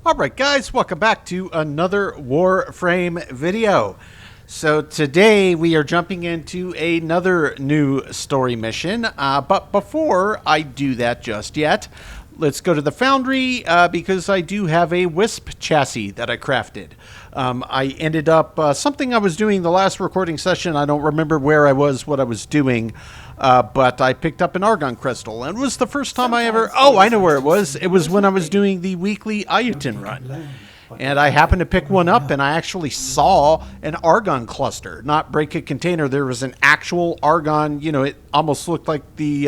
Alright guys, welcome back to another Warframe video. So today we are jumping into another new story mission, but before I do that just yet, let's go to the foundry because I do have a Wisp chassis that I crafted. I ended up, something I was doing the last recording session, I don't remember where I was, what I was doing, but I picked up an argon crystal, and it was the first time I ever... Oh, I know where it was. It was when I was doing the weekly Ayutin run. And I happened to pick one up, and I actually saw an argon cluster, not break a container. There was an actual argon, you know, it almost looked like the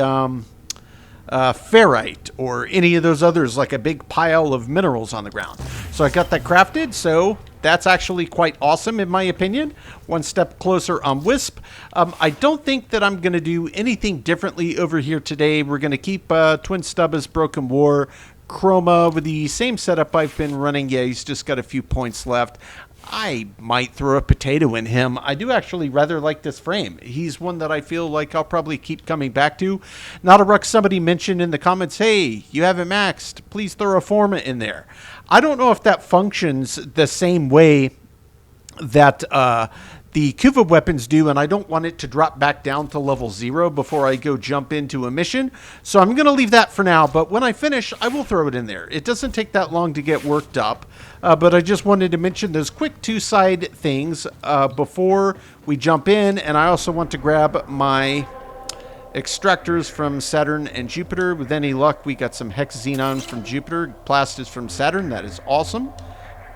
ferrite or any of those others, like a big pile of minerals on the ground. So I got that crafted, so that's actually quite awesome in my opinion. One step closer on Wisp. I don't think that I'm going to do anything differently over here today. We're going to keep Twin Stubba's Broken War Chroma with the same setup I've been running. Yeah, he's just got a few points left. I might throw a potato in him. I do actually rather like this frame. He's one that I feel like I'll probably keep coming back to. Not a ruck, somebody mentioned in the comments, hey, you haven't maxed. Please throw a Forma in there. I don't know if that functions the same way that the Kuva weapons do, and I don't want it to drop back down to level 0 before I go jump into a mission. So I'm going to leave that for now, but when I finish, I will throw it in there. It doesn't take that long to get worked up, but I just wanted to mention those quick two-side things before we jump in, and I also want to grab my extractors from Saturn and Jupiter. With any luck, we got some Hex Xenons from Jupiter, Plastas from Saturn. That is awesome.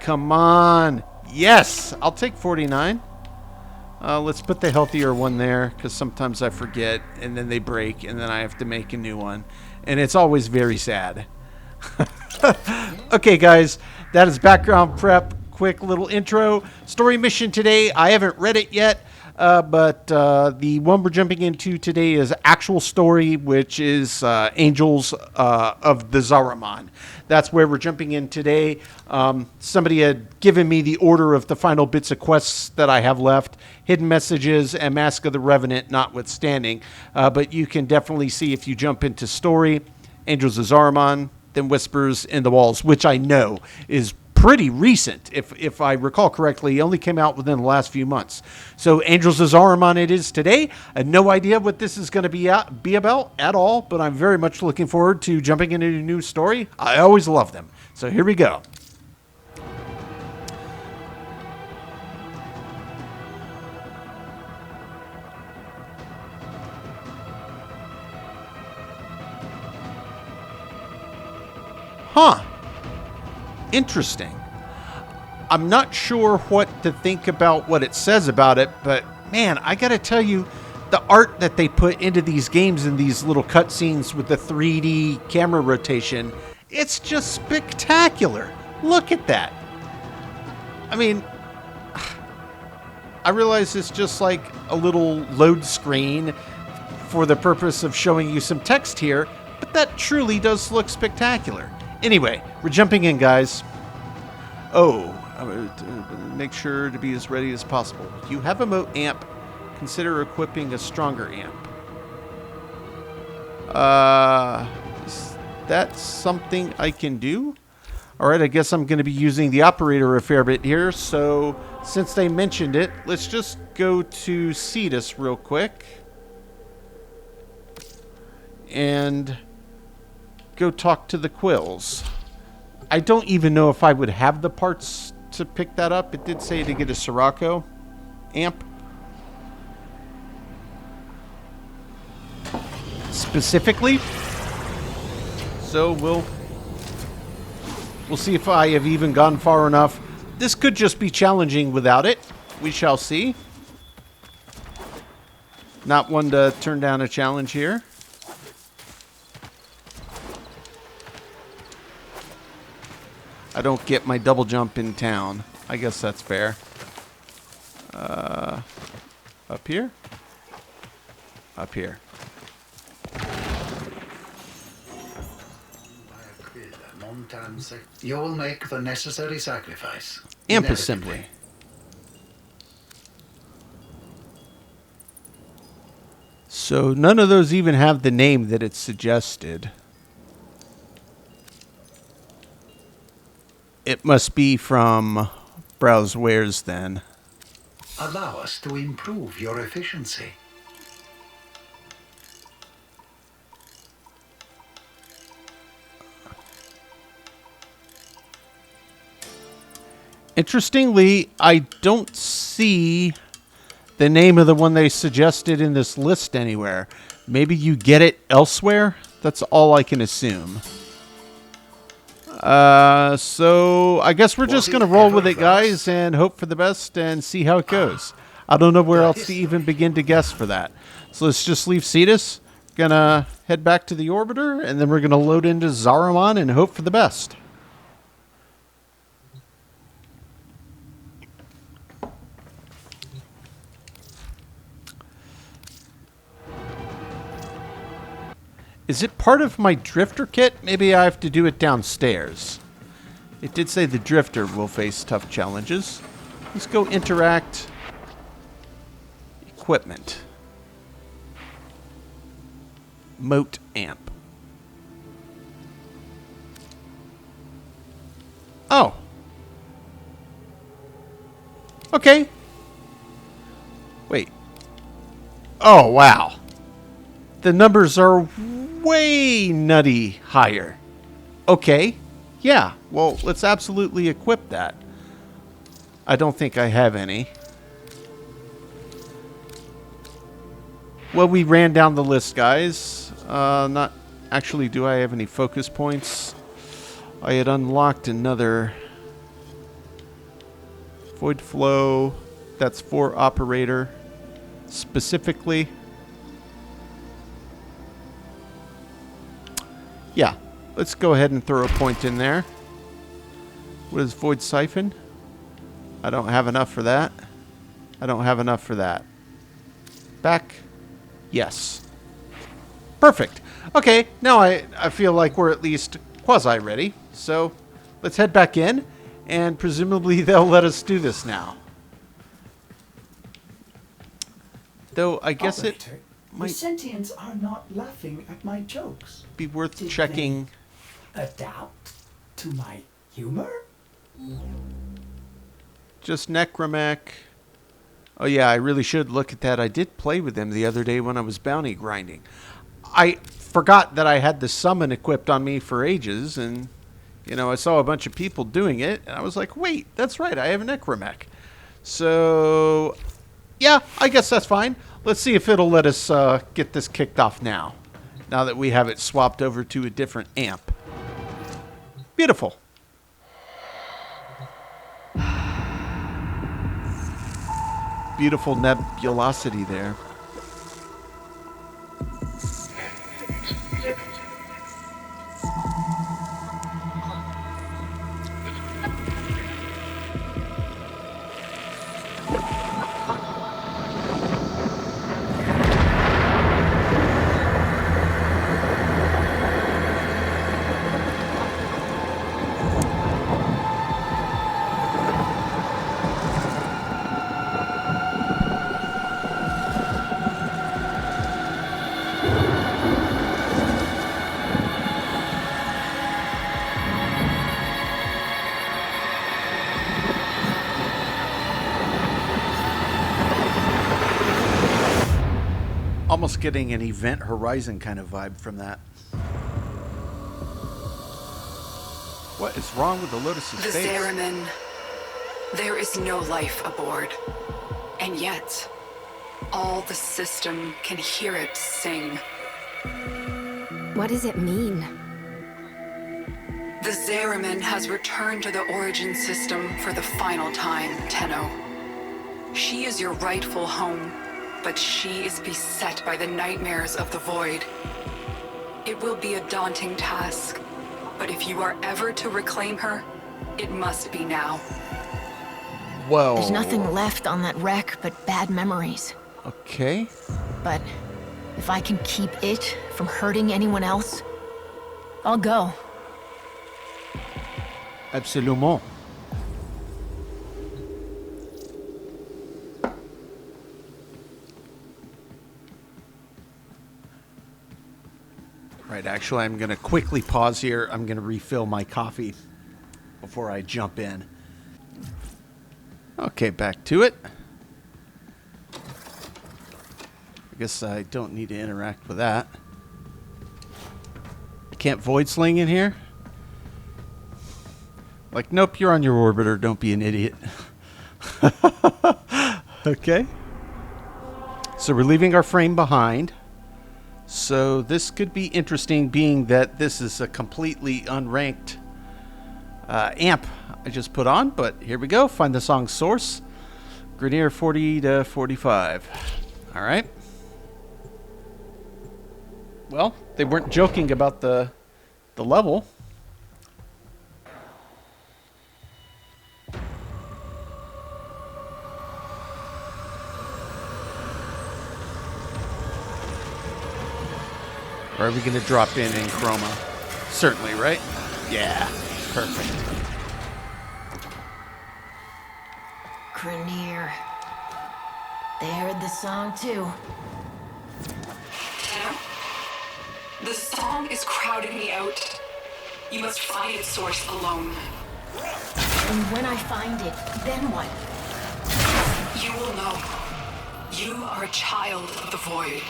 Come on. Yes, I'll take 49. Let's put the healthier one there, because sometimes I forget, and then they break, and then I have to make a new one. And it's always very sad. Okay, guys, that is background prep. Quick little intro. Story mission today. I haven't read it yet, but the one we're jumping into today is actual story, which is Angels of the Zariman. That's where we're jumping in today. Somebody had given me the order of the final bits of quests that I have left. Hidden Messages and Mask of the Revenant notwithstanding. But you can definitely see if you jump into story, Angels of Zariman, then Whispers in the Walls, which I know is pretty recent. If I recall correctly, it only came out within the last few months. So Angels of Zariman it is today. I have no idea what this is going to be about at all, but I'm very much looking forward to jumping into a new story. I always love them. So here we go. Huh. Interesting. I'm not sure what to think about what it says about it, but man, I gotta tell you, the art that they put into these games in these little cutscenes with the 3D camera rotation, it's just spectacular. Look at that. I mean, I realize it's just like a little load screen for the purpose of showing you some text here, but that truly does look spectacular. Anyway, we're jumping in, guys. Oh, make sure to be as ready as possible. You have a moat amp. Consider equipping a stronger amp. Is that something I can do? All right, I guess I'm going to be using the operator a fair bit here. So since they mentioned it, let's just go to Cetus real quick. And go talk to the Quills. I don't even know if I would have the parts to pick that up. It did say to get a Sirocco amp. Specifically. So we'll see if I have even gone far enough. This could just be challenging without it. We shall see. Not one to turn down a challenge here. I don't get my double jump in town. I guess that's fair. Up here? Up here. You will make the necessary sacrifice. Amp assembly. So none of those even have the name that it's suggested. It must be from Browse Wares then. Allow us to improve your efficiency. Interestingly, I don't see the name of the one they suggested in this list anywhere. Maybe you get it elsewhere? That's all I can assume. So I guess we're just going to roll with it, guys, and hope for the best and see how it goes. I don't know where else to even begin to guess for that. So let's just leave Cetus. Gonna head back to the orbiter, and then we're going to load into Zariman and hope for the best. Is it part of my drifter kit? Maybe I have to do it downstairs. It did say the drifter will face tough challenges. Let's go interact. Equipment. Moat amp. Oh. Okay. Wait. Oh, wow. The numbers are way nutty higher. Okay. Yeah. Well, let's absolutely equip that. I don't think I have any. Well, we ran down the list, guys. Not actually, do I have any focus points? I had unlocked another void flow. That's for operator specifically. Yeah, let's go ahead and throw a point in there. What is void siphon? I don't have enough for that. I don't have enough for that. Back. Yes. Perfect. Okay, now I feel like we're at least quasi-ready. So let's head back in, and presumably they'll let us do this now. Though I guess Operator, it might the sentients are not laughing at my jokes. be worth Did checking. they adapt to my humor? Just Necromech. Oh yeah, I really should look at that. I did play with them the other day when I was bounty grinding. I forgot that I had the summon equipped on me for ages, and you know, I saw a bunch of people doing it, and I was like, wait, that's right, I have a Necromech. So, yeah, I guess that's fine. Let's see if it'll let us get this kicked off now that we have it swapped over to a different amp. Beautiful. Beautiful nebulosity there. Almost getting an Event Horizon kind of vibe from that. What is wrong with the Lotus's The face? Zariman. There is no life aboard. And yet, all the system can hear it sing. What does it mean? The Zariman has returned to the origin system for the final time, Tenno. She is your rightful home, but she is beset by the nightmares of the Void. It will be a daunting task, but if you are ever to reclaim her, it must be now. Whoa. There's nothing left on that wreck but bad memories. Okay. But if I can keep it from hurting anyone else, I'll go. Absolument. Right, actually, I'm going to quickly pause here. I'm going to refill my coffee. before I jump in. Okay, back to it. I guess I don't need to interact with that. Can't void sling in here? Like, nope, you're on your orbiter. Don't be an idiot. Okay. So we're leaving our frame behind. So this could be interesting, being that this is a completely unranked amp I just put on. But here we go. Find the song source. Grenier 40 to 45. All right. Well, they weren't joking about the level. Or are we going to drop in chroma? Certainly, right? Yeah, perfect. Grenier. They heard the song too. The song is crowding me out. You must find its source alone. And when I find it, then what? You will know. You are a child of the void.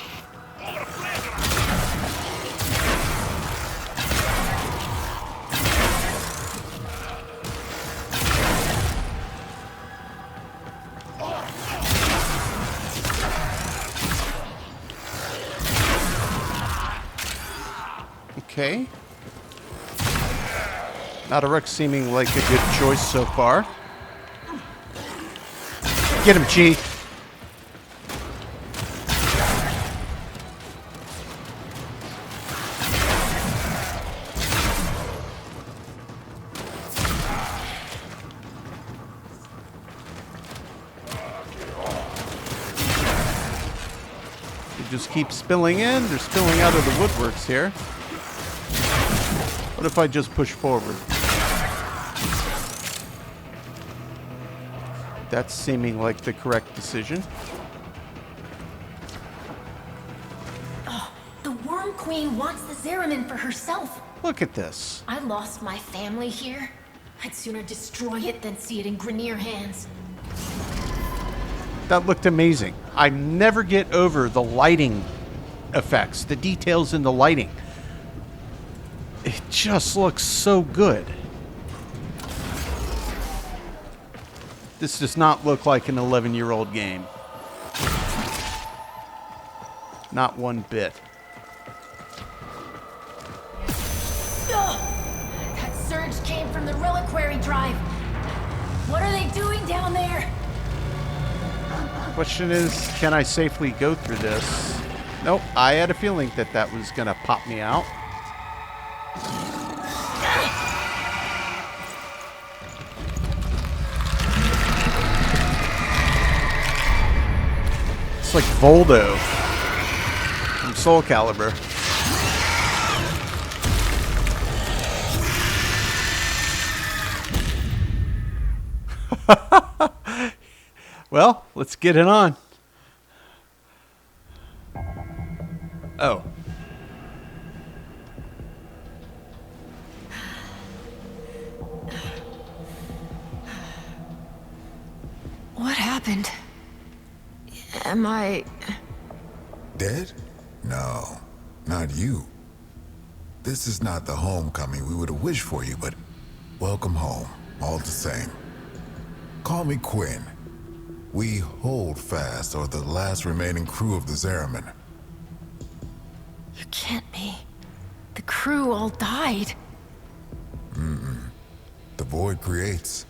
Okay. Nadaruk seeming like a good choice so far. Get him, Chi. They just keep spilling in. They're spilling out of the woodworks here. What if I just push forward? That's seeming like the correct decision. Oh, the Worm Queen wants the Zariman for herself. Look at this. I lost my family here. I'd sooner destroy it than see it in Grenier hands. That looked amazing. I never get over the lighting effects, the details in the lighting. It just looks so good. This does not look like an 11-year-old game. Not one bit. Ugh! That surge came from the reliquary drive. What are they doing down there? Question is, can I safely go through this? Nope, I had a feeling that that was going to pop me out. It's like Voldo from Soul Calibur. Well, let's get it on. Oh. What happened? Am I... Dead? No, not you. This is not the homecoming we would have wished for you, but welcome home, all the same. Call me Quinn. We hold fast are the last remaining crew of the Zariman. You can't be. The crew all died. The void creates.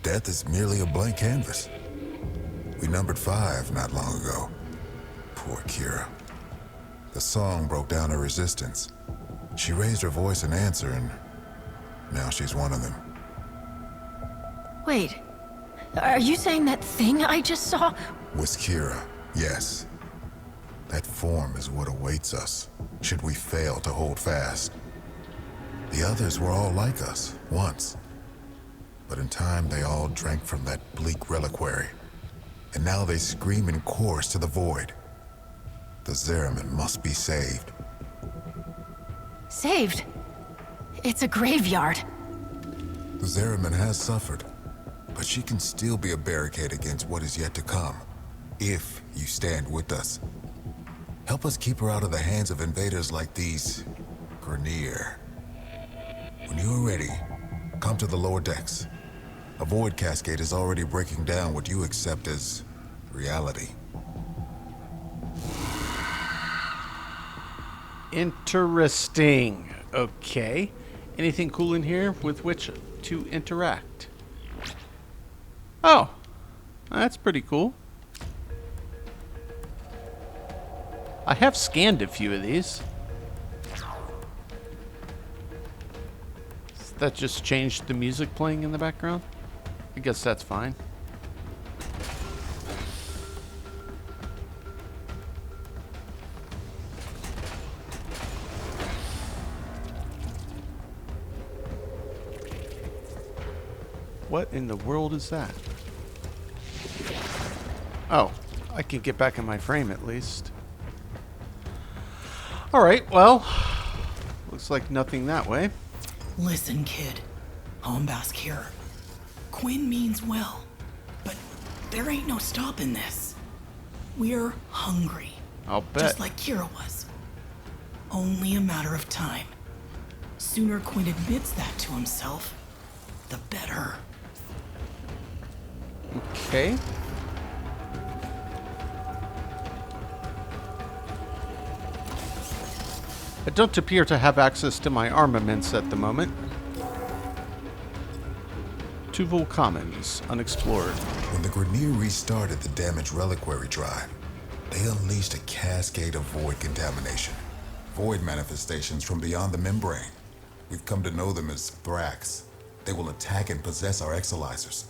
Death is merely a blank canvas. We numbered 5 not long ago. Poor Kira. The song broke down her resistance. She raised her voice in answer, and now she's one of them. Wait. Are you saying that thing I just saw? Was Kira, yes. That form is what awaits us, should we fail to hold fast. The others were all like us, once. But in time, they all drank from that bleak reliquary. And now they scream in chorus to the void. The Zariman must be saved. Saved? It's a graveyard. The Zariman has suffered, but she can still be a barricade against what is yet to come, if you stand with us. Help us keep her out of the hands of invaders like these Grineer. When you are ready, come to the lower decks. A void cascade is already breaking down what you accept as reality. Interesting. Okay. Anything cool in here with which to interact? Oh, that's pretty cool. I have scanned a few of these. Does that just changed the music playing in the background? I guess that's fine. What in the world is that? Oh, I can get back in my frame at least. Alright, well, looks like nothing that way. Listen, kid. Hombask here. Quinn means well, but there ain't no stopping this. We're hungry. I'll bet. Just like Kira was. Only a matter of time. Sooner Quinn admits that to himself, the better. Okay. I don't appear to have access to my armaments at the moment. Tuval Commons, unexplored. When the Grineer restarted the damaged reliquary drive, they unleashed a cascade of void contamination. Void manifestations from beyond the membrane. We've come to know them as Thrax. They will attack and possess our exolizers,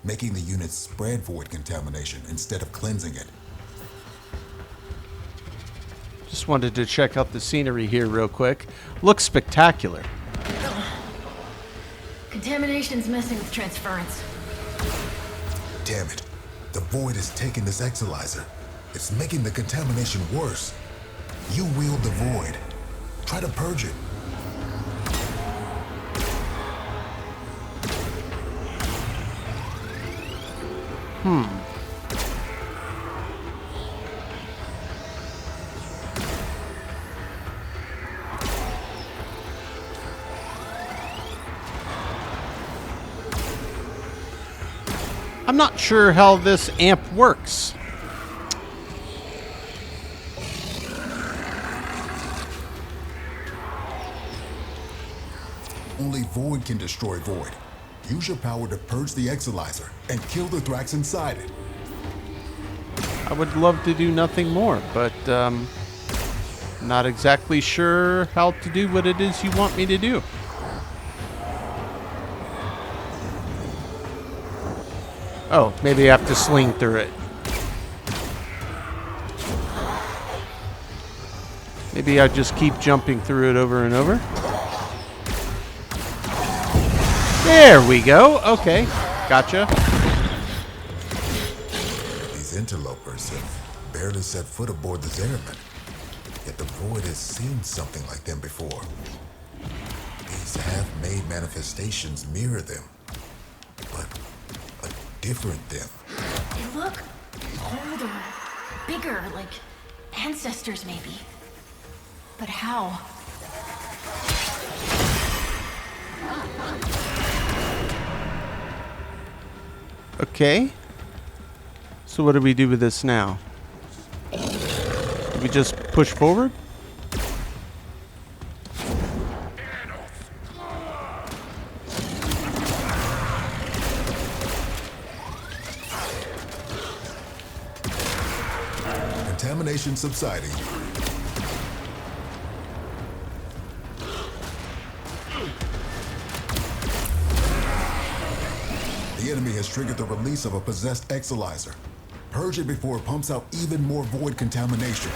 making the units spread void contamination instead of cleansing it. Just wanted to check out the scenery here real quick. Looks spectacular. Contamination's messing with transference. Damn it. The void has taken this exolizer. It's making the contamination worse. You wield the void. Try to purge it. I'm not sure how this amp works. Only void can destroy void. Use your power to purge the exolizer and kill the Thrax inside it. I would love to do nothing more, but not exactly sure how to do what it is you want me to do. Oh, maybe I have to sling through it. Maybe I just keep jumping through it over and over. There we go. Okay, gotcha. These interlopers have barely set foot aboard the Zariman. Yet the void has seen something like them before. These half-made manifestations mirror them, but a different them. They look older, bigger, like ancestors maybe. But how? Okay. So what do we do with this now? Do we just push forward? Contamination subsiding. The enemy has triggered the release of a possessed exolizer. Purge it before it pumps out even more void contamination.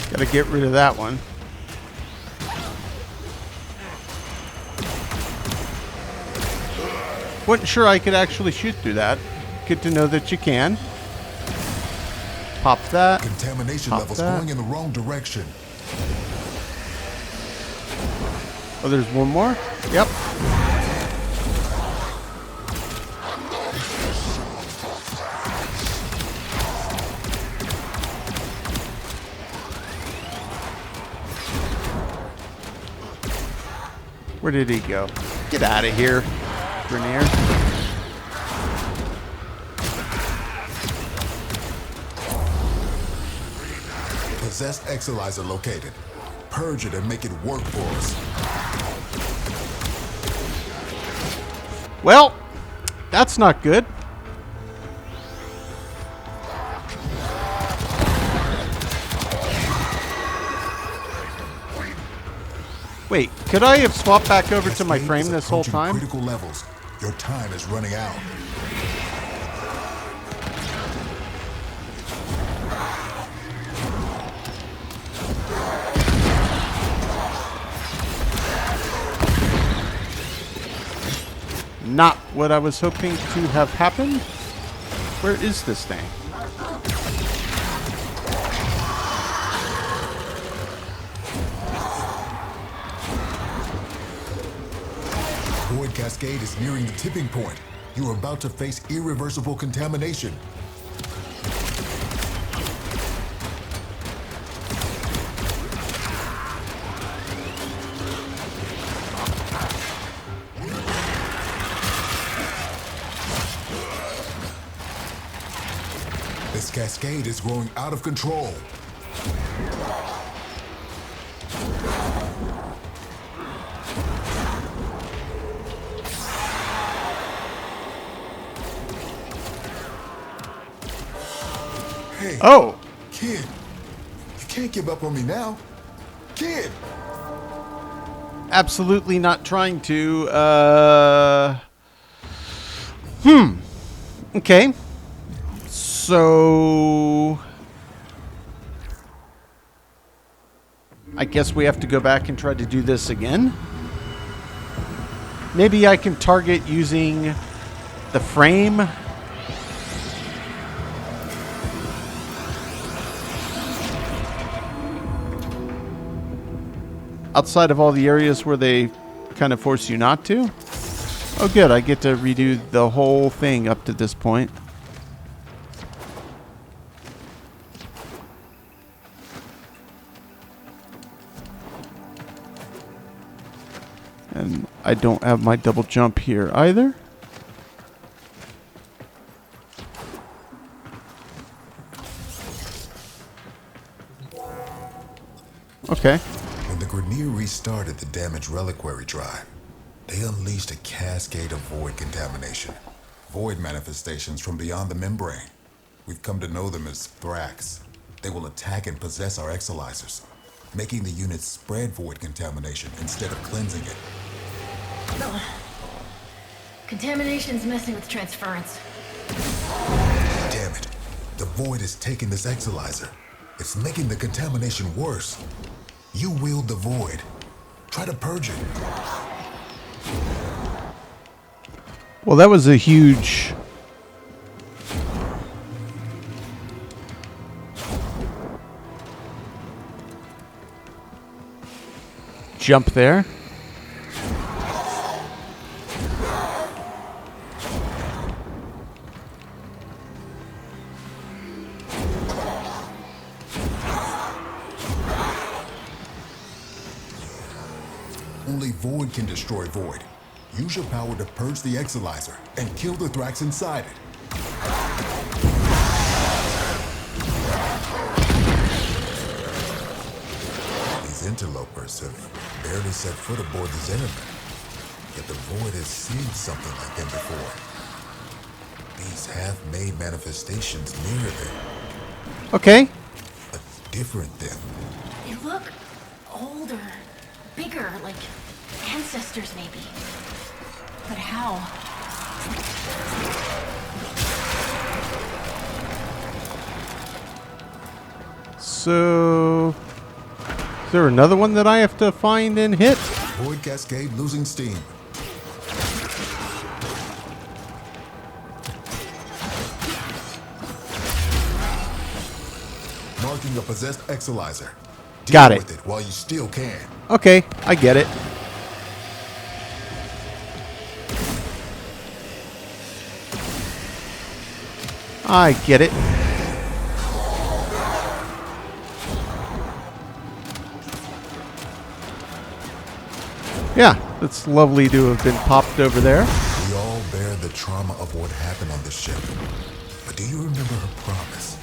Gotta get rid of that one. Wasn't sure I could actually shoot through that. Good to know that you can. Pop that. Contamination Pop levels that. going in the wrong direction. Oh, there's one more? Yep. Where did he go? Get out of here, Grenier. Possessed Exilizer located. Purge it and make it work for us. Well, that's not good. Wait, could I have swapped back over to my Cascade frame is this whole approaching time? Critical levels. Your time is running out. Not what I was hoping to have happened. Where is this thing? Void Cascade is nearing the tipping point. You are about to face irreversible contamination. This cascade is growing out of control. Hey, Oh, kid, you can't give up on me now. Kid! absolutely not trying to. Okay. So I guess we have to go back and try to do this again. Maybe I can target using the frame. Outside of all the areas where they kind of force you not to. Oh good, I get to redo the whole thing up to this point. And I don't have my double jump here either. Okay. When the Grenier restarted the damaged reliquary drive, they unleashed a cascade of void contamination. Void manifestations from beyond the membrane. We've come to know them as Thrax. They will attack and possess our exilizers, making the unit spread void contamination instead of cleansing it. Contamination's messing with transference. Damn it. The void is taking this exilizer. It's making the contamination worse. You wield the void. Try to purge it. Well, that was a huge jump there. Only Void can destroy Void. Use your power to purge the Exilizer and kill the Thrax inside it. These interlopers have barely set foot aboard the Zariman, yet the Void has seen something like them before. These half-made manifestations mirror them, Okay. but different them. They look older, bigger, like ancestors maybe. But how? So, is there another one that I have to find and hit? Void Cascade losing steam. marking a possessed Exilizer. Deal Got it. with it while you still can. Okay, I get it. I get it. Yeah, it's lovely to have been popped over there. We all bear the trauma of what happened on the ship. But do you remember her promise?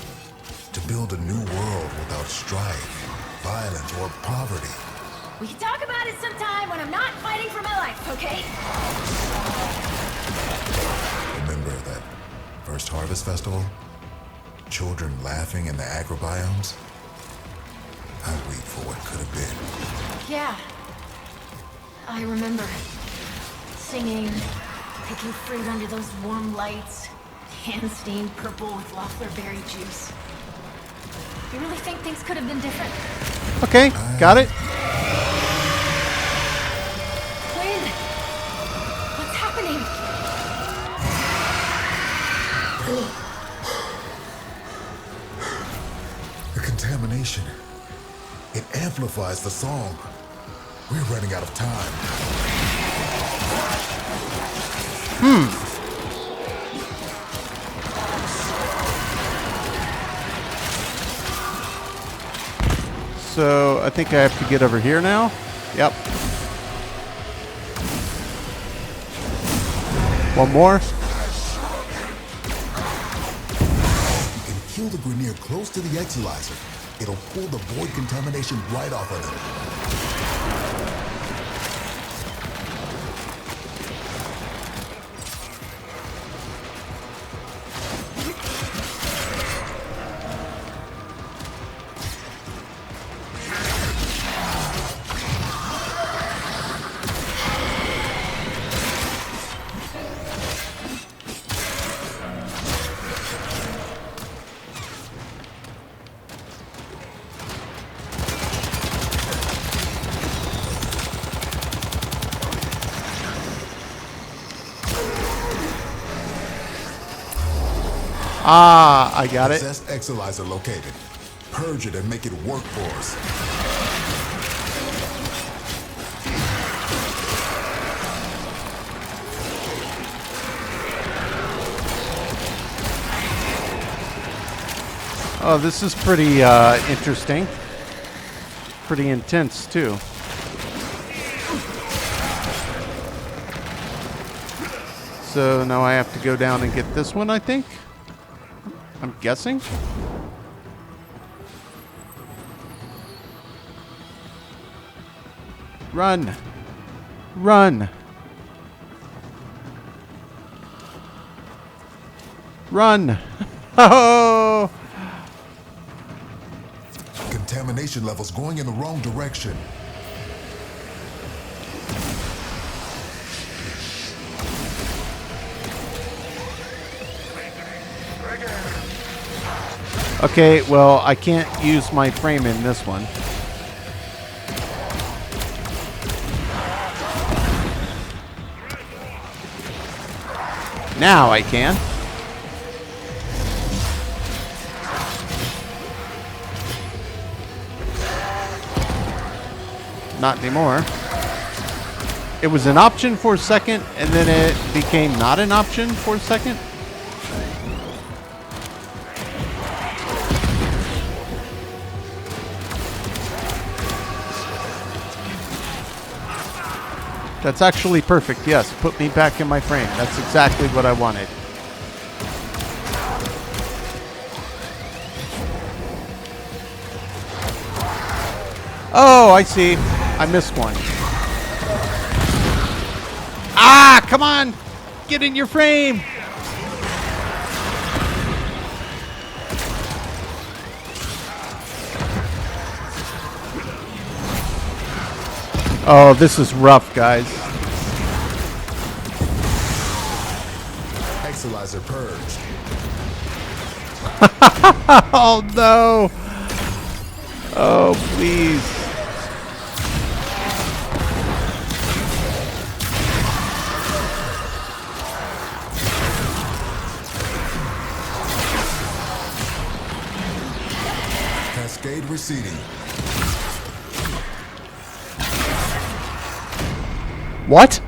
To build a new world without strife, violence, or poverty. We can talk about it sometime when I'm not fighting for my life, okay? Remember that first Harvest Festival? Children laughing in the agrobiomes? I wait for what could have been. Yeah. I remember singing, picking fruit under those warm lights, hands stained purple with Loeffler berry juice. You really think things could have been different? Okay, got it. Quinn! What's happening? The contamination. It amplifies the song. We're running out of time. So I think I have to get over here now. Yep. One more. You can kill the Grineer close to the Exilizer. It'll pull the void contamination right off of them. Ah, I got it. Possessed Exilizer located. Purge it and make it work for us. Oh, this is pretty interesting. Pretty intense, too. So now I have to go down and get this one, I think. I'm guessing. Run. Run. Run. Oh! Contamination levels going in the wrong direction. Okay, well, I can't use my frame in this one. Now I can. Not anymore. It was an option for a second, and then it became not an option for a second. That's actually perfect, yes. Put me back in my frame. That's exactly what I wanted. Oh, I see. I missed one. Ah, come on! Get in your frame! Oh, this is rough, guys. Exilizer purged. Oh, no! Oh, please. receding. What?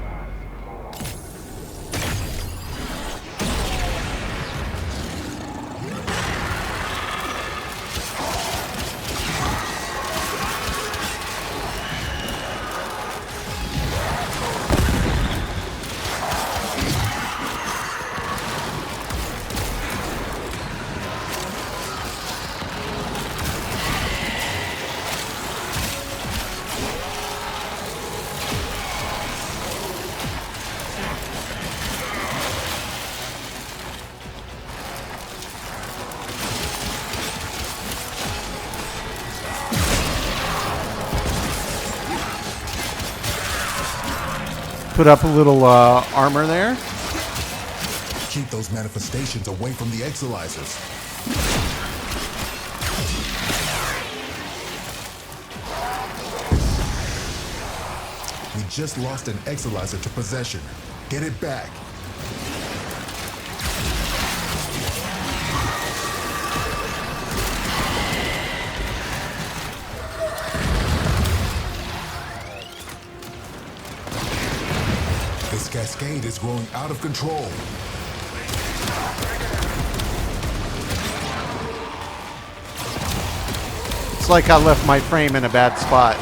Put up a little armor there. Keep those manifestations away from the exilizers. We just lost an exilizer to possession. Get it back. This cascade is growing out of control. It's like I left my frame in a bad spot.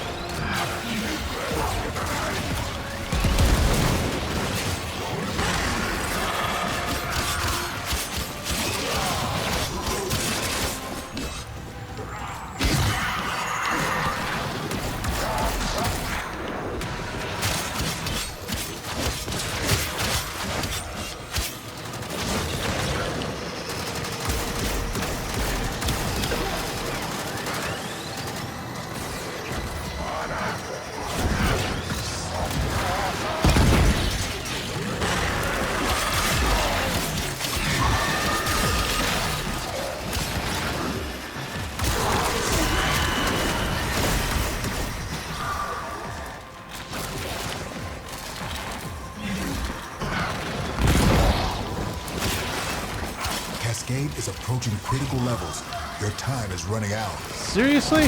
Cascade is approaching critical levels. Your time is running out. Seriously?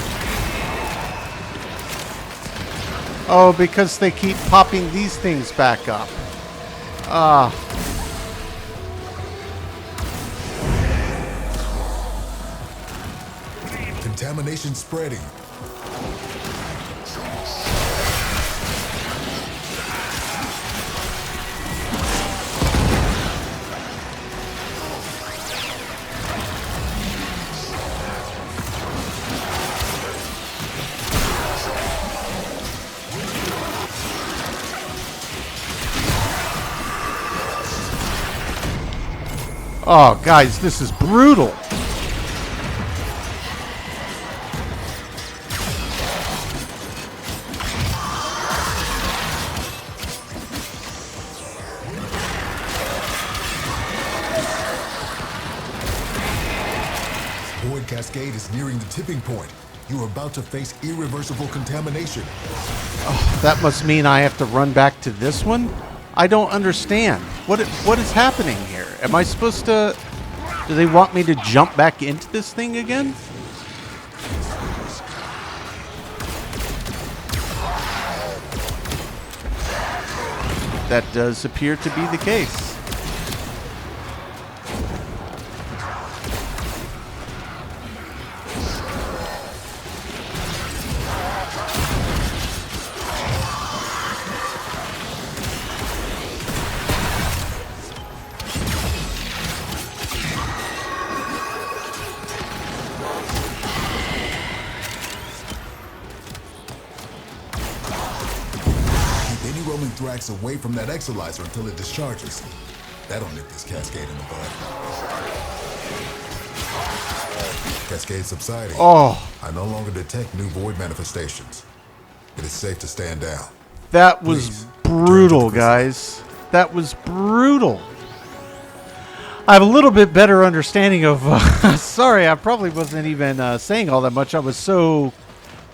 Oh, because they keep popping these things back up. Ah. Contamination spreading. Oh, guys, this is brutal. Void Cascade is nearing the tipping point. You are about to face irreversible contamination. That must mean I have to run back to this one? I don't understand. What is happening here? Am I supposed to... Do they want me to jump back into this thing again? That does appear to be the case. Thrax away from that exilizer until it discharges. That'll nip this cascade in the bud. Cascade subsiding. Oh. I no longer detect new void manifestations. It is safe to stand down. That was brutal, guys. That was brutal. I have a little bit better understanding of... sorry, I probably wasn't even saying all that much. I was so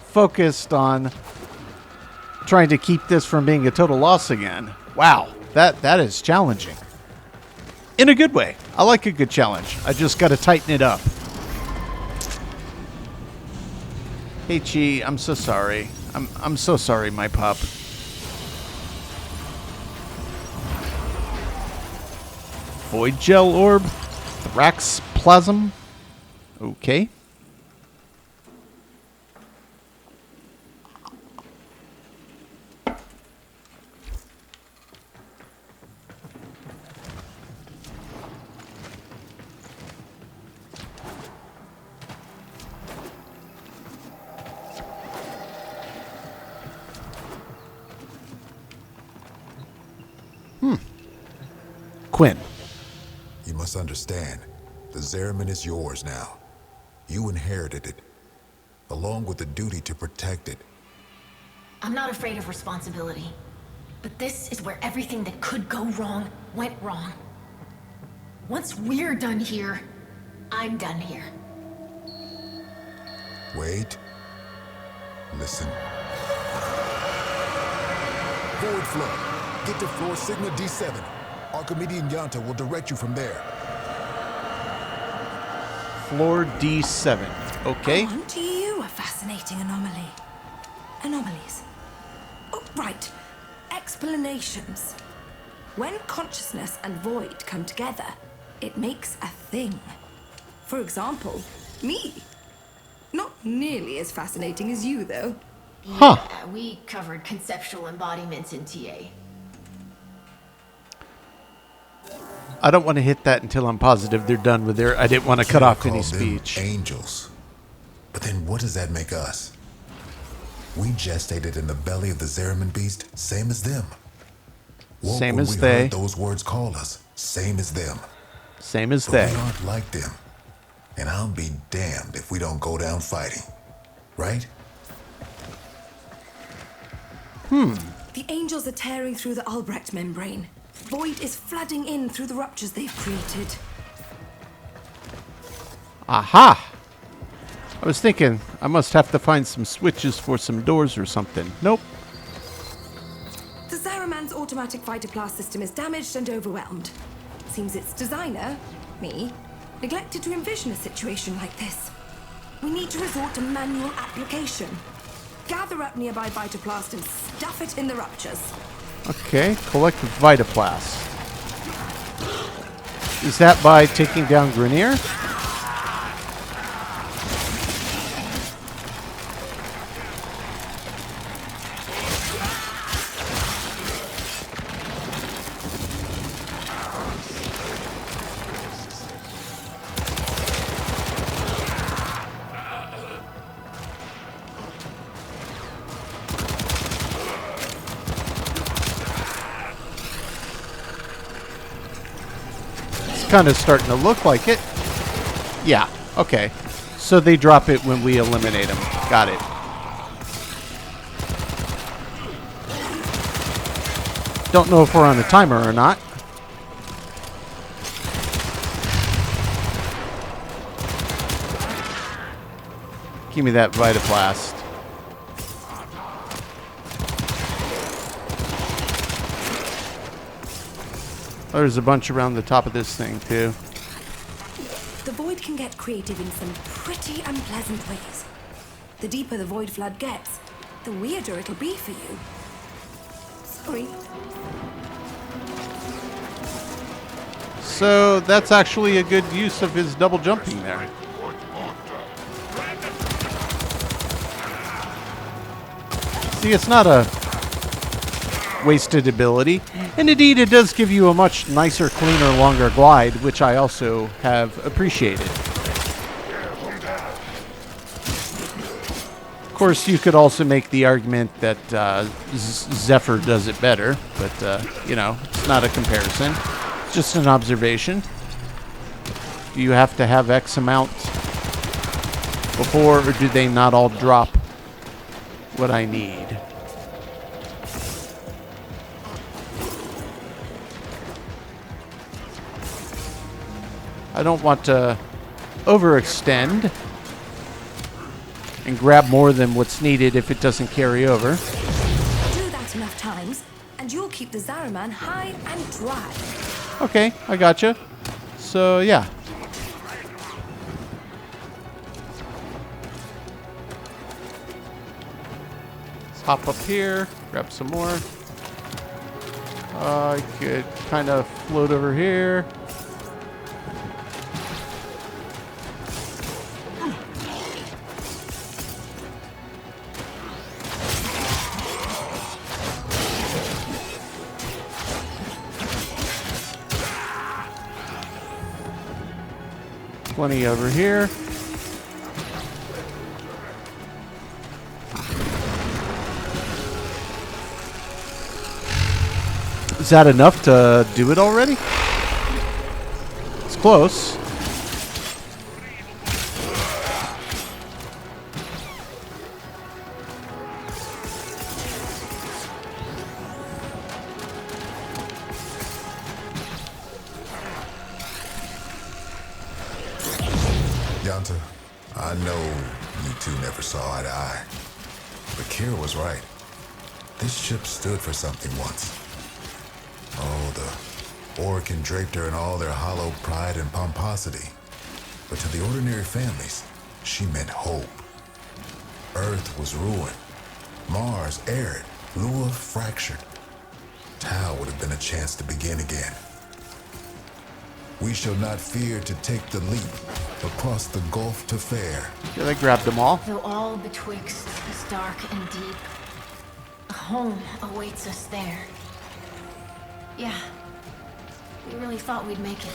focused on trying to keep this from being a total loss again. Wow, that is challenging. In a good way. I like a good challenge. I just got to tighten it up. Hey, Chi, I'm so sorry. I'm so sorry, my pup. Void gel orb, Thrax plasm. Okay. Quinn. You must understand, the Zariman is yours now. You inherited it, along with the duty to protect it. I'm not afraid of responsibility. But this is where everything that could go wrong went wrong. Once we're done here, I'm done here. Wait. Listen. Void flow. Get to floor Sigma D7. Archimedean Yanta will direct you from there. Floor D7. Okay. Aren't you a fascinating anomaly? Anomalies. Oh, right. Explanations. When consciousness and void come together, it makes a thing. For example, me. Not nearly as fascinating as you, though. Huh. Yeah, we covered conceptual embodiments in TA. I don't want to hit that until I'm positive they're done with their... I didn't want to cut off any Call them speech. angels. But then what does that make us? We gestated in the belly of the Zariman beast, same as them. Woke Same when as we they. heard those words call us, same as them. Same as But they. we aren't like them. And I'll be damned if we don't go down fighting. Right? The angels are tearing through the Albrecht membrane. Void is flooding in through the ruptures they've created. Aha! I was thinking I must have to find some switches for some doors or something. Nope. The Zariman's automatic fighter blast system is damaged and overwhelmed. Seems its designer, me, neglected to envision a situation like this. We need to resort to manual application. Gather up nearby Vitaplast and stuff it in the ruptures. Okay, collect Vitaplast. Is that by taking down Grenier? Kind of starting to look like it. Yeah, okay. So they drop it when we eliminate them. Got it. Don't know if we're on a timer or not. Give me that Vitaplast. Oh, there's a bunch around the top of this thing, too. The void can get creative in some pretty unpleasant ways. The deeper the void flood gets, the weirder it'll be for you. Sorry. So that's actually a good use of his double jumping there. See, it's not a wasted ability. And indeed, it does give you a much nicer, cleaner, longer glide, which I also have appreciated. Of course, you could also make the argument that Zephyr does it better, but, you know, it's not a comparison. It's just an observation. Do you have to have X amount before, or do they not all drop what I need? I don't want to overextend and grab more than what's needed if it doesn't carry over. Do that enough times, and you'll keep the Zariman high and dry. Okay, I gotcha. So, yeah. Hop up here, grab some more. I could kind of float over here. Plenty over here. Is that enough to do it already? It's close. Yanta, I know you two never saw eye to eye. But Kira was right. This ship stood for something once. Oh, the Orokin draped her in all their hollow pride and pomposity. But to the ordinary families, she meant hope. Earth was ruined. Mars arid. Lua fractured. Tau would have been a chance to begin again. We shall not fear to take the leap across the gulf to fair. Yeah, they grabbed them all. Though all betwixt is dark and deep, a home awaits us there. Yeah, we really thought we'd make it.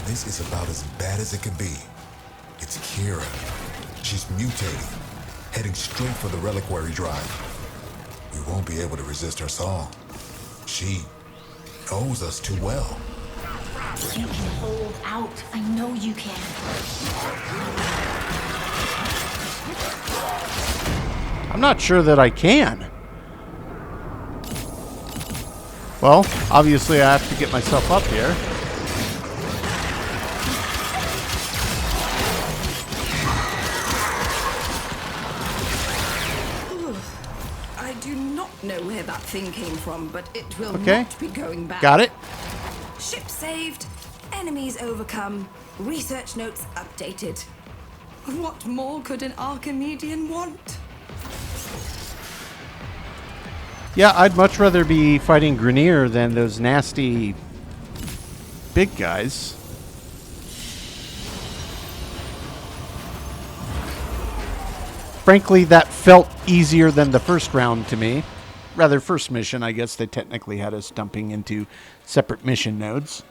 This is about as bad as it could be. It's Kira. She's mutating, heading straight for the reliquary drive. We won't be able to resist her song. She knows us too well. You can hold out. I know you can. I'm not sure that I can. Well, obviously I have to get myself up here. I do not know where that thing came from, but it will Okay. not be going back. Got it? Ship saved, enemies overcome, research notes updated. What more could an Archimedean want? Yeah, I'd much rather be fighting Grenier than those nasty big guys. Frankly, that felt easier than the first round to me. Rather, first mission, I guess they technically had us dumping into separate mission nodes.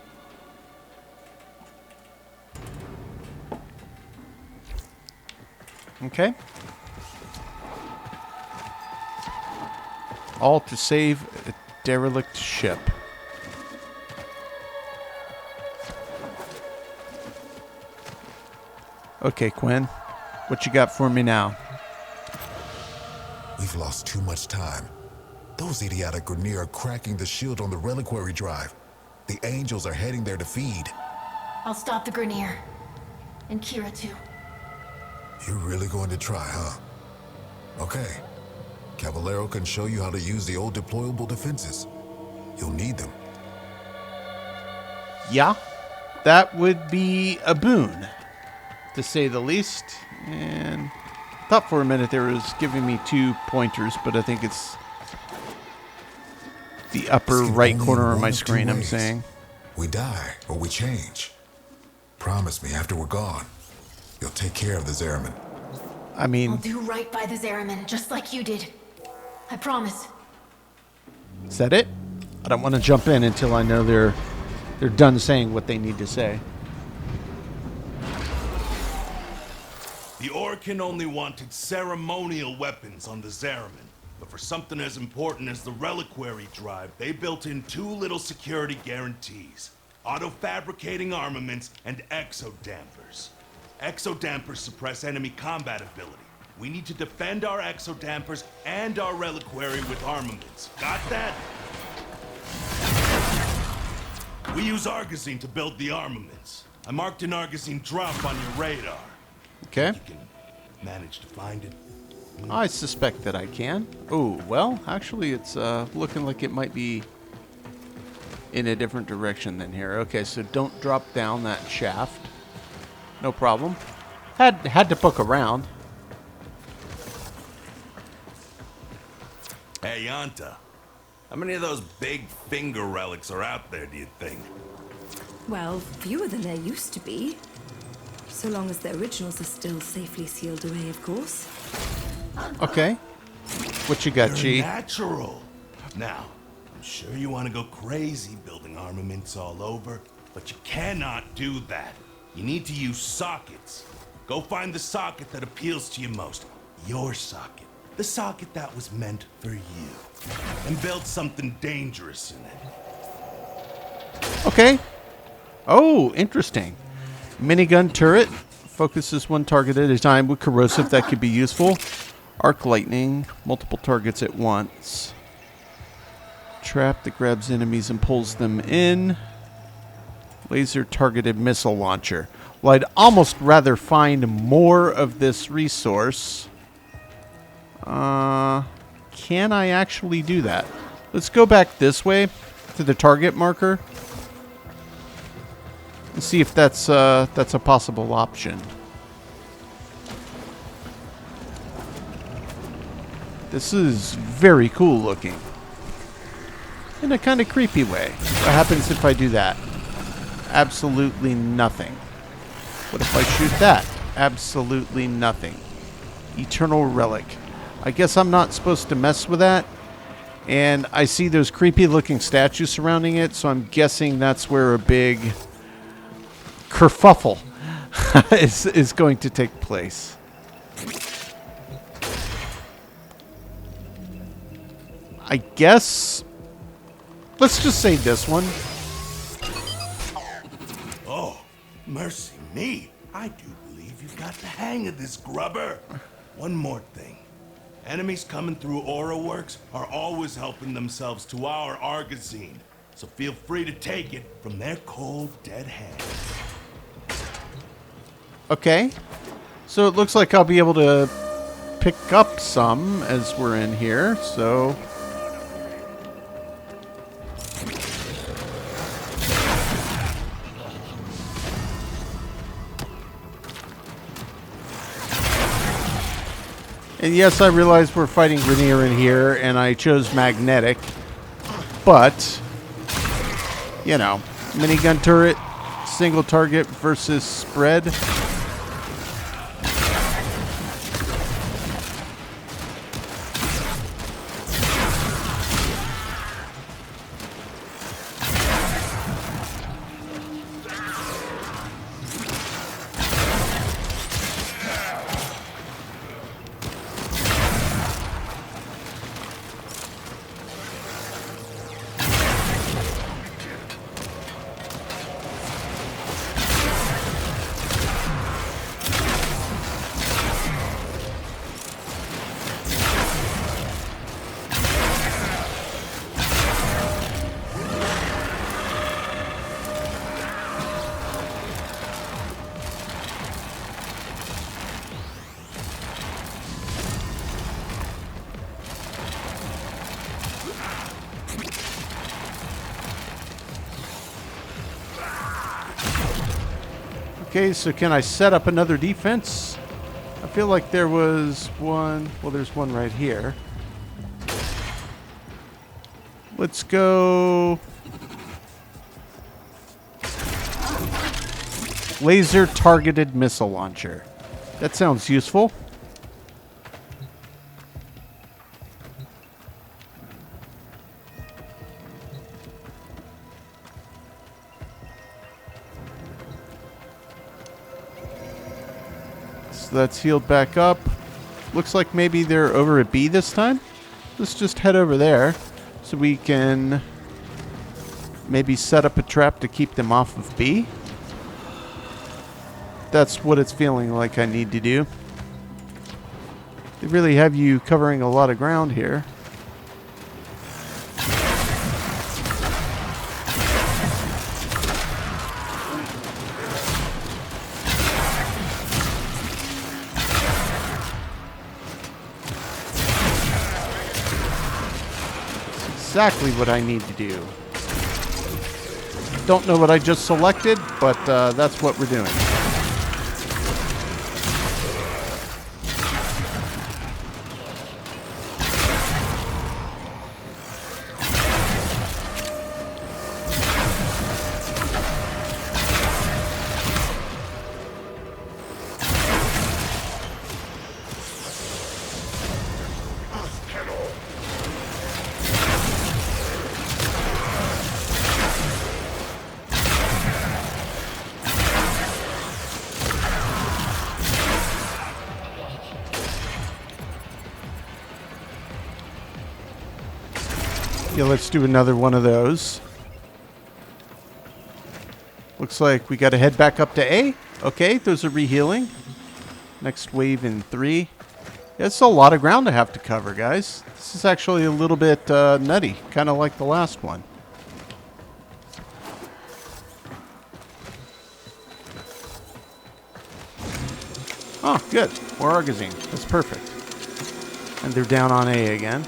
Okay. All to save a derelict ship. Okay, Quinn. What you got for me now? We've lost too much time. Those idiotic Grenier are cracking the shield on the reliquary drive. The angels are heading there to feed. I'll stop the Grenier. And Kira too. You're really going to try, huh? Okay. Caballero can show you how to use the old deployable defenses. You'll need them. Yeah, that would be a boon, to say the least. And thought for a minute there was giving me 2 pointers, but I think it's the upper right corner of my screen, I'm saying. We die or we change. Promise me after we're gone, you'll take care of the Zariman. I mean, I'll do right by the Zariman, just like you did. I promise. is that it? I don't want to jump in until I know they're done saying what they need to say. The Orokin only wanted ceremonial weapons on the Zariman. But for something as important as the reliquary drive, they built in 2 little security guarantees. Auto-fabricating armaments and exodampers. Exodampers suppress enemy combat ability. We need to defend our exodampers and our reliquary with armaments. Got that? We use Argosine to build the armaments. I marked an Argosine drop on your radar. Okay. You can manage to find it. I suspect that I can. Oh, well, actually, it's looking like it might be in a different direction than here. Okay, so don't drop down that shaft. No problem. Had to poke around. Hey, Yanta. How many of those big finger relics are out there, do you think? Well, fewer than there used to be. So long as the originals are still safely sealed away, of course. Okay. What you got, They're G? natural. Now, I'm sure you want to go crazy building armaments all over, but you cannot do that. You need to use sockets. Go find the socket that appeals to you most. Your socket. The socket that was meant for you. And build something dangerous in it. Okay. Oh, interesting. Minigun turret. Focuses one target at a time with corrosive. That could be useful. Arc lightning. Multiple targets at once. Trap that grabs enemies and pulls them in. Laser targeted missile launcher. Well, I'd almost rather find more of this resource. Can I actually do that? Let's go back this way to the target marker and see if that's a possible option. This is very cool looking. In a kind of creepy way. What happens if I do that? Absolutely nothing. What if I shoot that? Absolutely nothing. Eternal relic. I guess I'm not supposed to mess with that. And I see those creepy looking statues surrounding it, so I'm guessing that's where a big kerfuffle is going to take place. I guess let's just say this one. Oh, mercy me. I do believe you've got the hang of this, grubber. One more thing. Enemies coming through Aura Works are always helping themselves to our Argazine, so feel free to take it from their cold, dead hands. Okay. So it looks like I'll be able to pick up some as we're in here, so... And yes, I realize we're fighting Grenier in here, and I chose magnetic. But, you know, minigun turret, single target versus spread. Okay, so can I set up another defense? I feel like there was one. Well, there's one right here. Let's go. Laser targeted missile launcher. That sounds useful. So that's healed back up. Looks like maybe they're over at B this time. Let's just head over there so we can maybe set up a trap to keep them off of B. That's what it's feeling like I need to do. They really have you covering a lot of ground here. Exactly what I need to do. Don't know what I just selected, but that's what we're doing. Yeah, let's do another one of those. Looks like we got to head back up to A. Okay, those are rehealing. Next wave in 3. It's a lot of ground to have to cover, guys. This is actually a little bit nutty, kind of like the last one. Oh, good. More Argazine. That's perfect. And they're down on A again.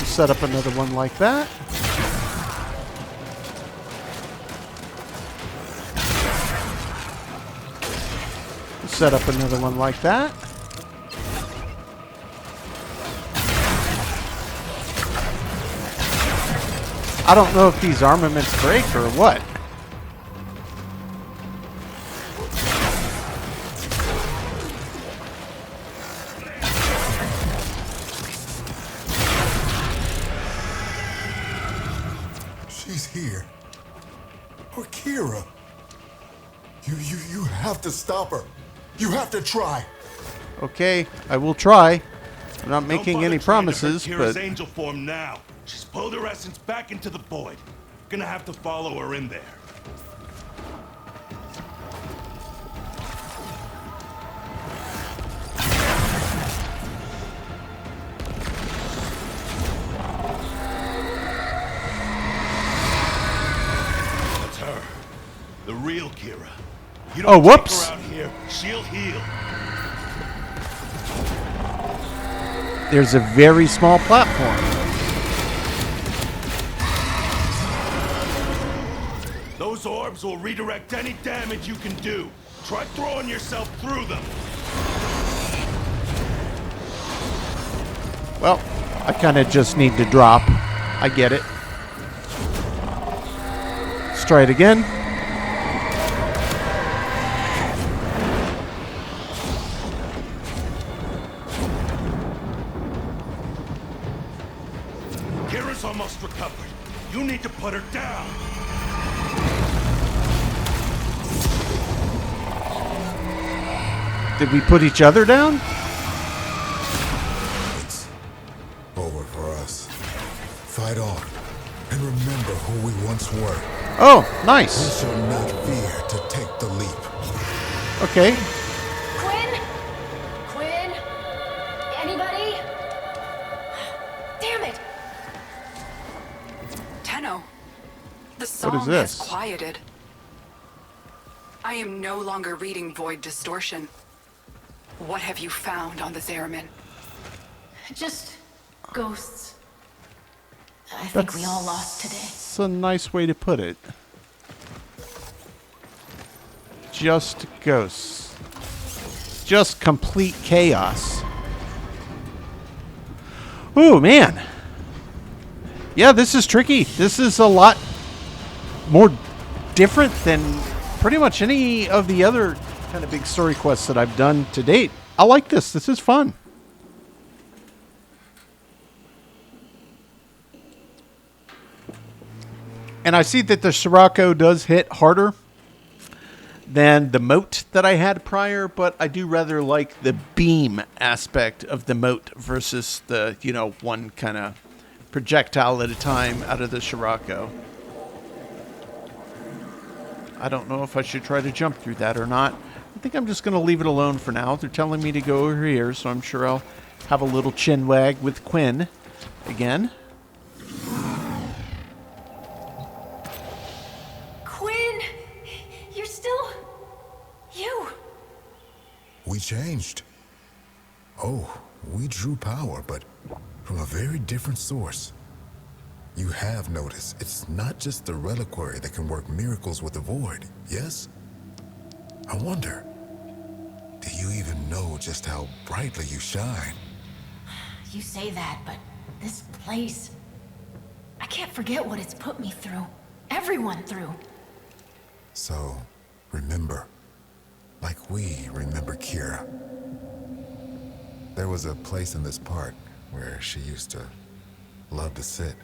Set up another one like that. Set up another one like that. I don't know if these armaments break or what. She's here. Or Kira. You have to stop her. You have to try. Okay, I will try. I'm not Don't making bother any trying to hurt promises, Kira's but angel form now. She's pulled her essence back into the void. Gonna have to follow her in there. That's her. The real Kira. You don't Oh, whoops. take her out here, she'll heal. there's a very small platform. Those orbs will redirect any damage you can do. Try throwing yourself through them. Well, I kind of just need to drop. I get it. Let's try it again. Kira's almost recovered. You need to put her down. Did we put each other down? It's over for us. Fight on. And remember who we once were. Oh, We nice. shall not fear to take the leap. Okay. Quinn? Quinn? Anybody? Damn it! Tenno, the What song is this? has quieted. I am no longer reading Void Distortion. What have you found on the Zariman? Just ghosts. I think we all lost today. That's a nice way to put it. Just ghosts. Just complete chaos. Ooh, man. Yeah, this is tricky. This is a lot more different than pretty much any of the other kind of big story quests that I've done to date. I like this. This is fun. And I see that the Sirocco does hit harder than the moat that I had prior, but I do rather like the beam aspect of the moat versus the, you know, one kind of projectile at a time out of the Sirocco. I don't know if I should try to jump through that or not. I think I'm just going to leave it alone for now. They're telling me to go over here, so I'm sure I'll have a little chin wag with Quinn again. We changed. Oh, we drew power, but from a very different source. You have noticed it's not just the reliquary that can work miracles with the void, yes? I wonder, do you even know just how brightly you shine? You say that, but this place... I can't forget what it's put me through. Everyone through. So, remember. Like we remember Kira. There was a place in this park where she used to love to sit.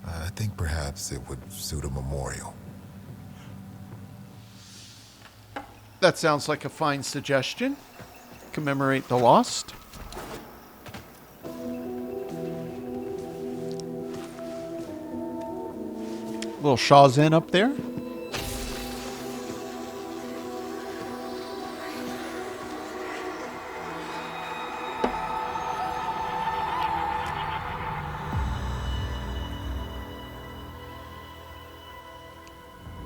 I think perhaps it would suit a memorial. That sounds like a fine suggestion. Commemorate the lost. Little Shaw's Inn up there.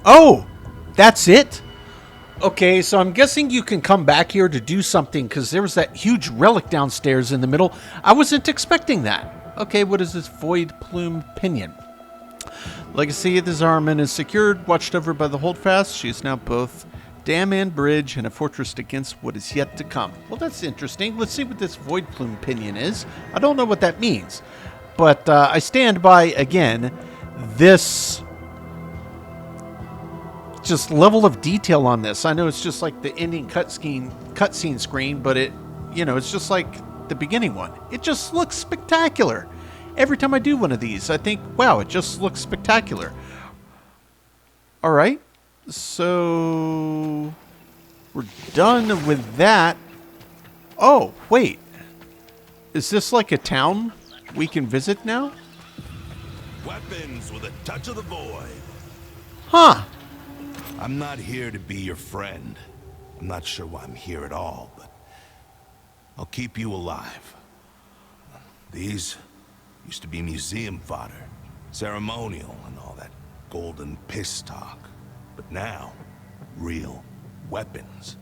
Oh, that's it? Okay, so I'm guessing you can come back here to do something because there was that huge relic downstairs in the middle. I wasn't expecting that. Okay, what is this void plume pinion? Legacy of the Zariman is secured, watched over by the Holdfast. She is now both dam and bridge and a fortress against what is yet to come. Well, that's interesting. Let's see what this void plume pinion is. I don't know what that means, but I stand by, again, this just level of detail on this. I know it's just like the ending cutscene screen, but it's just like the beginning one. It just looks spectacular. Every time I do one of these, I think, wow, it just looks spectacular. All right, so we're done with that. Oh, wait. Is this like a town we can visit now? Weapons with a touch of the void. Huh. I'm not here to be your friend. I'm not sure why I'm here at all, but I'll keep you alive. These used to be museum fodder, ceremonial and all that golden piss talk. But now, real weapons.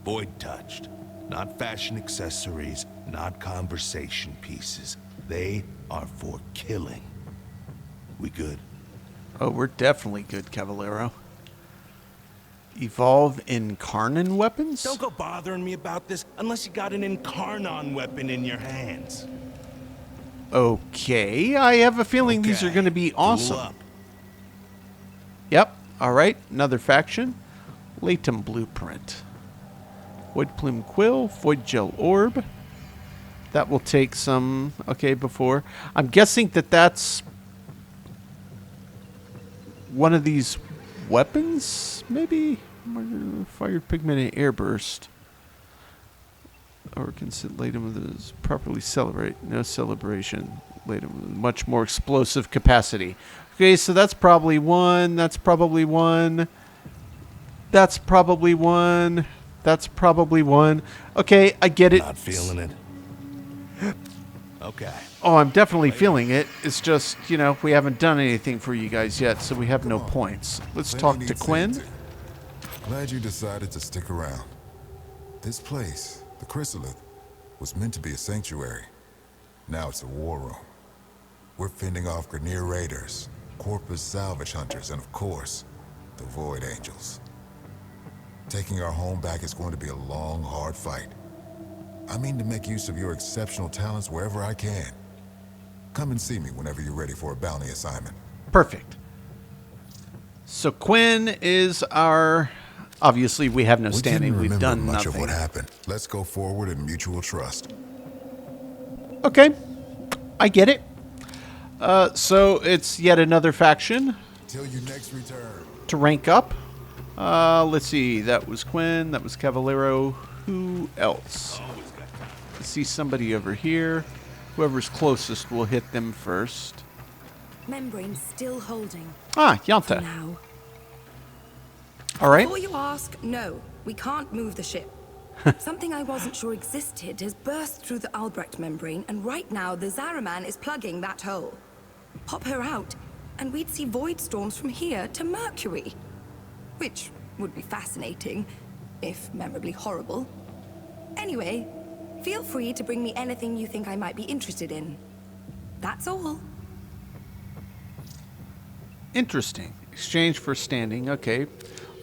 Void touched. Not fashion accessories, not conversation pieces. They are for killing. We good? Oh, we're definitely good, Cavallero. Evolve Incarnon weapons? Don't go bothering me about this unless you got an Incarnon weapon in your hands. Okay, I have a feeling these are going to be awesome. Yep, alright, another faction. Latum Blueprint. Void Plume Quill, Void Gel Orb. That will take some, okay, before. I'm guessing that's one of these weapons, maybe? Fired Pigmented Airburst. Or consider Latum is properly celebrate. No celebration. Latum with much more explosive capacity. Okay, so that's probably one. That's probably one. That's probably one. That's probably one. Okay, I get it. Not feeling it. Okay. Oh, I'm definitely feeling it. It's just, we haven't done anything for you guys yet, so we have no points. Let's talk to Quinn. Glad you decided to stick around. This place, the Chrysalith, was meant to be a sanctuary. Now it's a war room. We're fending off Grineer raiders, Corpus salvage hunters, and of course, the Void Angels. Taking our home back is going to be a long, hard fight. I mean to make use of your exceptional talents wherever I can. Come and see me whenever you're ready for a bounty assignment. Perfect. So Quinn is our... Obviously, we have no standing. We've done much nothing. of what happened. Let's go forward in mutual trust. Okay. I get it. So it's yet another faction. Till you next return. To rank up. Let's see. That was Quinn. That was Cavallero. Who else? I see somebody over here. Whoever's closest will hit them first. Membrane still holding. Ah, Yanta. For now. All right. Before you ask, no, we can't move the ship. Something I wasn't sure existed has burst through the Albrecht membrane, and right now the Zariman is plugging that hole. Pop her out, and we'd see void storms from here to Mercury. Which would be fascinating, if memorably horrible. Anyway, feel free to bring me anything you think I might be interested in. That's all. Interesting. Exchange for standing. Okay.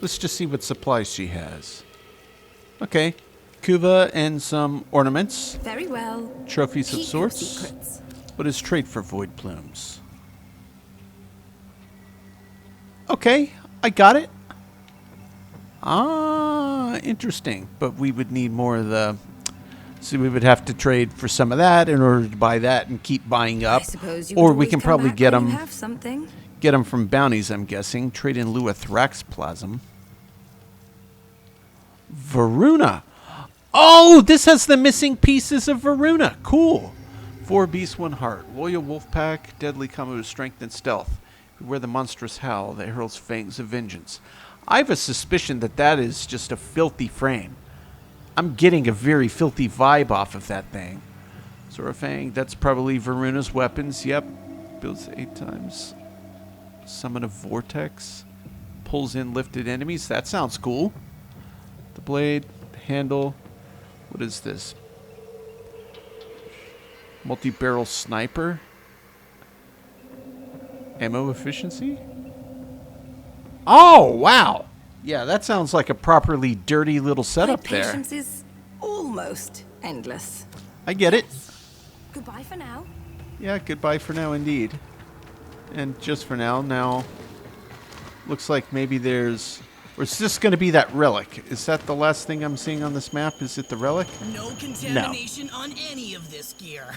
Let's just see what supplies she has. Okay. Kuva and some ornaments. Very well. Trophies of Keep your sorts. secrets. What is trade for void plumes? Okay. I got it. Ah, interesting. But we would need more of the... So we would have to trade for some of that in order to buy that and keep buying up. I suppose you Or could we always can come probably back get when you them... have something. Get them from bounties, I'm guessing. Trade in lieu of Thraxplasm. Varuna. Oh, this has the missing pieces of Varuna. Cool. 4 beasts, 1 heart. Loyal wolf pack. Deadly combo of strength and stealth. Beware the monstrous howl that hurls fangs of vengeance. I have a suspicion that that is just a filthy frame. I'm getting a very filthy vibe off of that thing. Zorafang, that's probably Varuna's weapons. Yep. Builds 8 times. Summon a vortex. Pulls in lifted enemies. That sounds cool. The blade. The handle. What is this? Multi-barrel sniper. Ammo efficiency? Oh, wow. Yeah, that sounds like a properly dirty little setup My there. patience is almost endless. I get it. Goodbye for now. Yeah, goodbye for now indeed. And just for now, looks like maybe there's... Or is this going to be that relic? Is that the last thing I'm seeing on this map? Is it the relic? No contamination on any of this gear.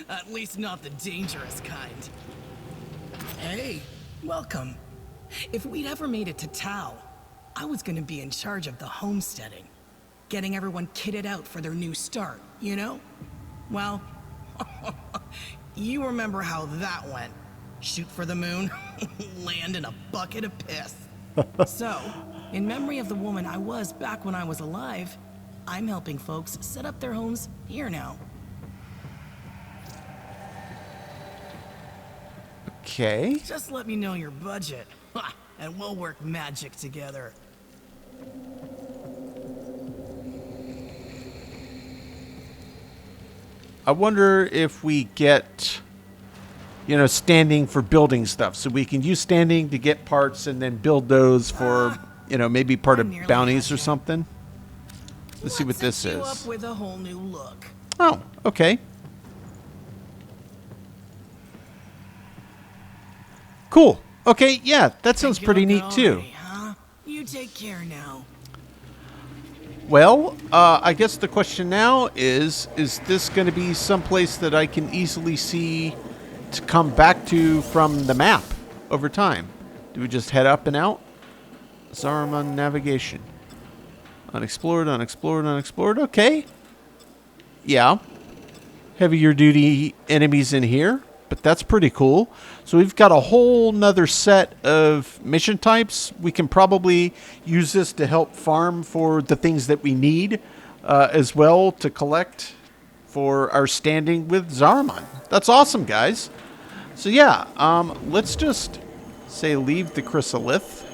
At least not the dangerous kind. Hey, welcome. If we'd ever made it to Tau, I was gonna be in charge of the homesteading. Getting everyone kitted out for their new start, you know? Well, you remember how that went. Shoot for the moon, land in a bucket of piss. So, in memory of the woman I was back when I was alive, I'm helping folks set up their homes here now. Okay. Just let me know your budget, and we'll work magic together. I wonder if we get, standing for building stuff. So we can use standing to get parts and then build those for, maybe part of bounties or something. Let's see what this set you is. up with a whole new look. Oh, okay. Cool. Okay, yeah, that sounds pretty neat too. Already, huh? You take care now. Well, I guess the question now is this going to be someplace that I can easily see to come back to from the map over time? Do we just head up and out? Zariman navigation. Unexplored, unexplored, unexplored. Okay. Yeah. Heavier duty enemies in here, but that's pretty cool. So we've got a whole nother set of mission types. We can probably use this to help farm for the things that we need as well to collect for our standing with Zariman. That's awesome, guys. So yeah, let's just say leave the chrysolith.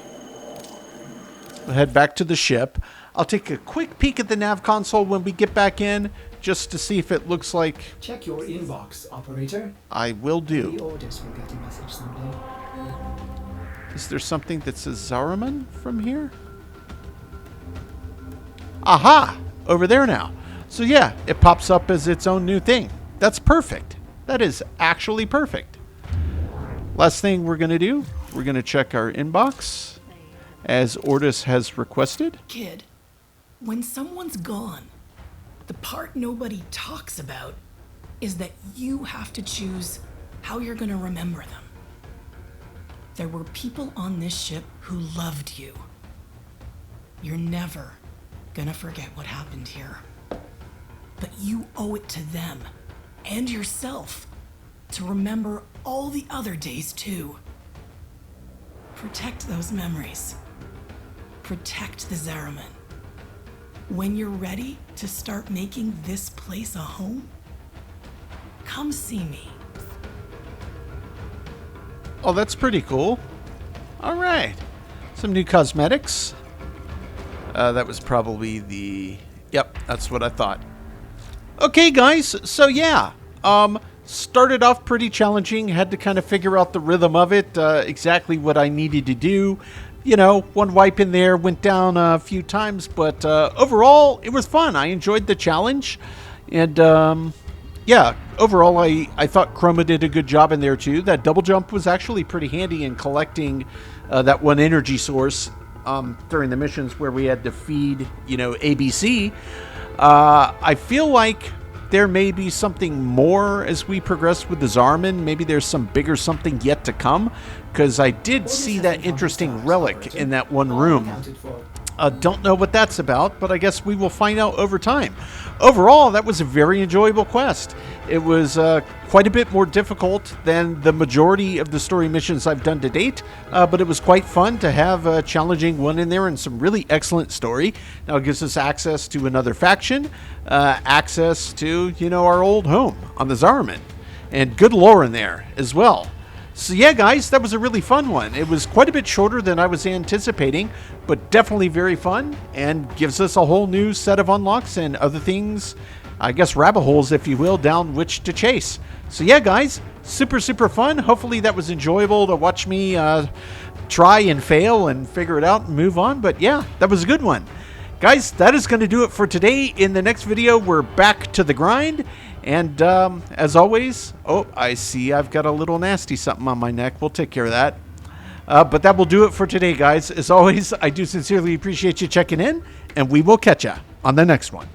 We'll head back to the ship. I'll take a quick peek at the nav console when we get back in, just to see if it looks like... Check your inbox, operator. I will The do. orders will get a message someday. Is there something that says Zariman from here? Aha! Over there now. So yeah, it pops up as its own new thing. That's perfect. That is actually perfect. Last thing we're going to do, we're going to check our inbox, as Ordis has requested. Kid, when someone's gone, the part nobody talks about is that you have to choose how you're gonna remember them. There were people on this ship who loved you. You're never gonna forget what happened here. But you owe it to them and yourself to remember all the other days too. Protect those memories. Protect the Zariman. When you're ready to start making this place a home, come see me. Oh, that's pretty cool. All right. Some new cosmetics. That was probably the... Yep, that's what I thought. Okay, guys, so yeah. Started off pretty challenging. Had to kind of figure out the rhythm of it, exactly what I needed to do. You know, one wipe in there, went down a few times, but overall, it was fun. I enjoyed the challenge. And, yeah, overall, I thought Chroma did a good job in there, too. That double jump was actually pretty handy in collecting that one energy source during the missions where we had to feed, you know, ABC. I feel like there may be something more as we progress with the Zariman. Maybe there's some bigger something yet to come, because I did see that interesting relic in that one room. Don't know what that's about, but I guess we will find out over time. Overall, that was a very enjoyable quest. It was quite a bit more difficult than the majority of the story missions I've done to date, but it was quite fun to have a challenging one in there and some really excellent story. Now it gives us access to another faction, access to, you know, our old home on the Zariman, and good lore in there as well. So yeah, guys, that was a really fun one. It was quite a bit shorter than I was anticipating, but definitely very fun, and gives us a whole new set of unlocks and other things, I guess rabbit holes, if you will, down which to chase. So yeah, guys, super, super fun. Hopefully that was enjoyable to watch me try and fail and figure it out and move on. But yeah, that was a good one. Guys, that is going to do it for today. In the next video, we're back to the grind. And as always, oh, I see I've got a little nasty something on my neck. We'll take care of that. But that will do it for today, guys. As always, I do sincerely appreciate you checking in, and we will catch ya on the next one.